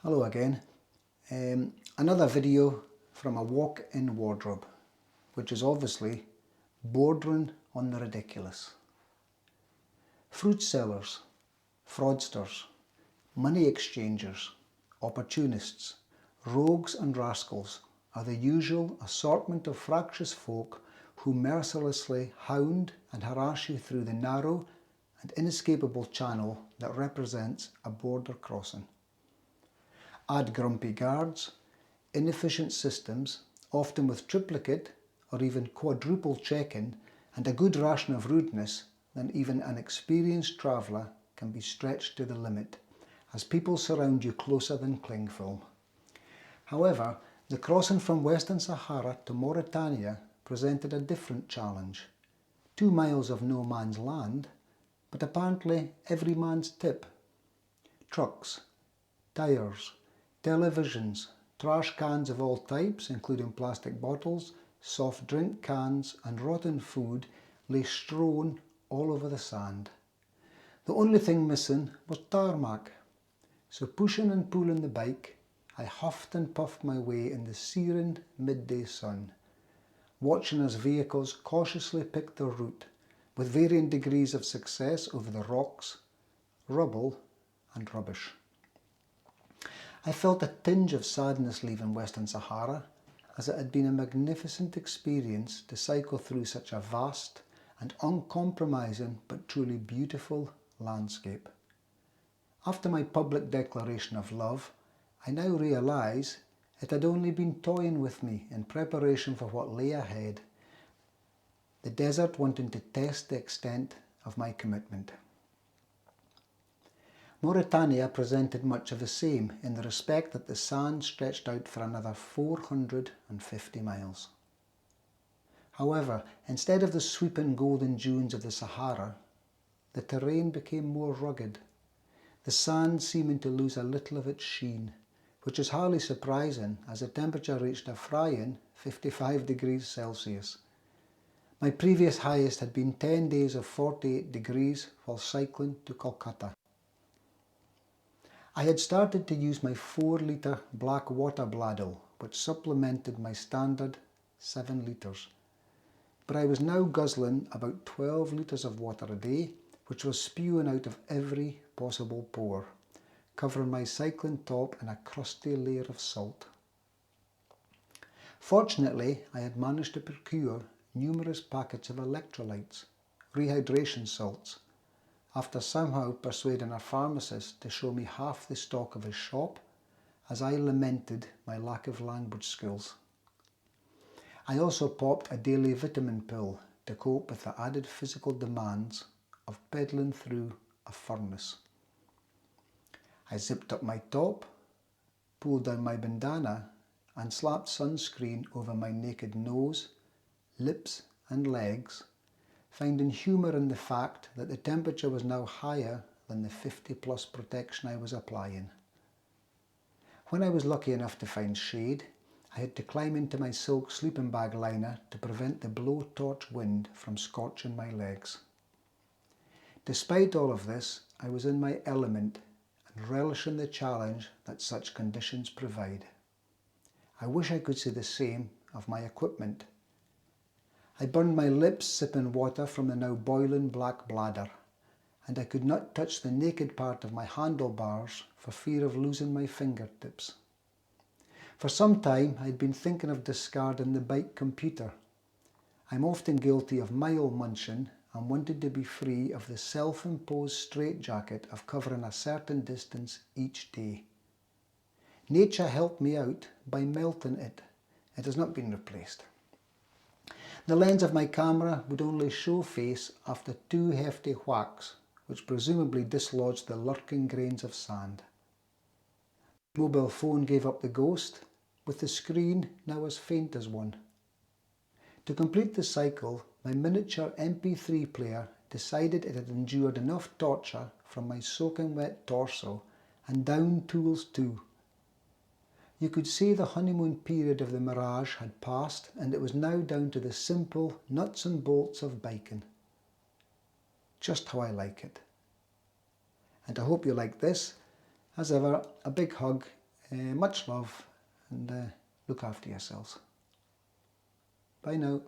Hello again. Another video from a walk-in wardrobe, which is obviously bordering on the ridiculous. Fruit sellers, fraudsters, money exchangers, opportunists, rogues and rascals are the usual assortment of fractious folk who mercilessly hound and harass you through the narrow and inescapable channel that represents a border crossing. Add grumpy guards, inefficient systems, often with triplicate or even quadruple check-in, and a good ration of rudeness, then even an experienced traveller can be stretched to the limit, as people surround you closer than cling film. However, the crossing from Western Sahara to Mauritania presented a different challenge. 2 miles of no man's land, but apparently every man's tip. Trucks, tyres, televisions, trash cans of all types, including plastic bottles, soft drink cans and rotten food, lay strewn all over the sand. The only thing missing was tarmac. So pushing and pulling the bike, I huffed and puffed my way in the searing midday sun, watching as vehicles cautiously picked their route, with varying degrees of success over the rocks, rubble and rubbish. I felt a tinge of sadness leaving Western Sahara, as it had been a magnificent experience to cycle through such a vast and uncompromising but truly beautiful landscape. After my public declaration of love, I now realise it had only been toying with me in preparation for what lay ahead, the desert wanting to test the extent of my commitment. Mauritania presented much of the same in the respect that the sand stretched out for another 450 miles. However, instead of the sweeping golden dunes of the Sahara, the terrain became more rugged, the sand seeming to lose a little of its sheen, which is hardly surprising as the temperature reached a frying 55 degrees Celsius. My previous highest had been 10 days of 48 degrees while cycling to Kolkata. I had started to use my 4-litre black water bladle, which supplemented my standard 7 litres. But I was now guzzling about 12 litres of water a day, which was spewing out of every possible pore, covering my cycling top in a crusty layer of salt. Fortunately, I had managed to procure numerous packets of electrolytes, rehydration salts, after somehow persuading a pharmacist to show me half the stock of his shop, as I lamented my lack of language skills. I also popped a daily vitamin pill to cope with the added physical demands of pedaling through a furnace. I zipped up my top, pulled down my bandana and slapped sunscreen over my naked nose, lips and legs, finding humour in the fact that the temperature was now higher than the 50+ protection I was applying. When I was lucky enough to find shade, I had to climb into my silk sleeping bag liner to prevent the blowtorch wind from scorching my legs. Despite all of this, I was in my element and relishing the challenge that such conditions provide. I wish I could say the same of my equipment. I burned my lips sipping water from the now boiling black bladder, and I could not touch the naked part of my handlebars for fear of losing my fingertips. For some time I had been thinking of discarding the bike computer. I'm often guilty of mile munching and wanted to be free of the self-imposed straitjacket of covering a certain distance each day. Nature helped me out by melting it. It has not been replaced. The lens of my camera would only show face after 2 hefty whacks, which presumably dislodged the lurking grains of sand. The mobile phone gave up the ghost, with the screen now as faint as one. To complete the cycle, my miniature MP3 player decided it had endured enough torture from my soaking wet torso and down tools too. You could see the honeymoon period of the mirage had passed, and it was now down to the simple nuts and bolts of biking. Just how I like it. And I hope you like this. As ever, a big hug Much love, and look after yourselves. Bye now.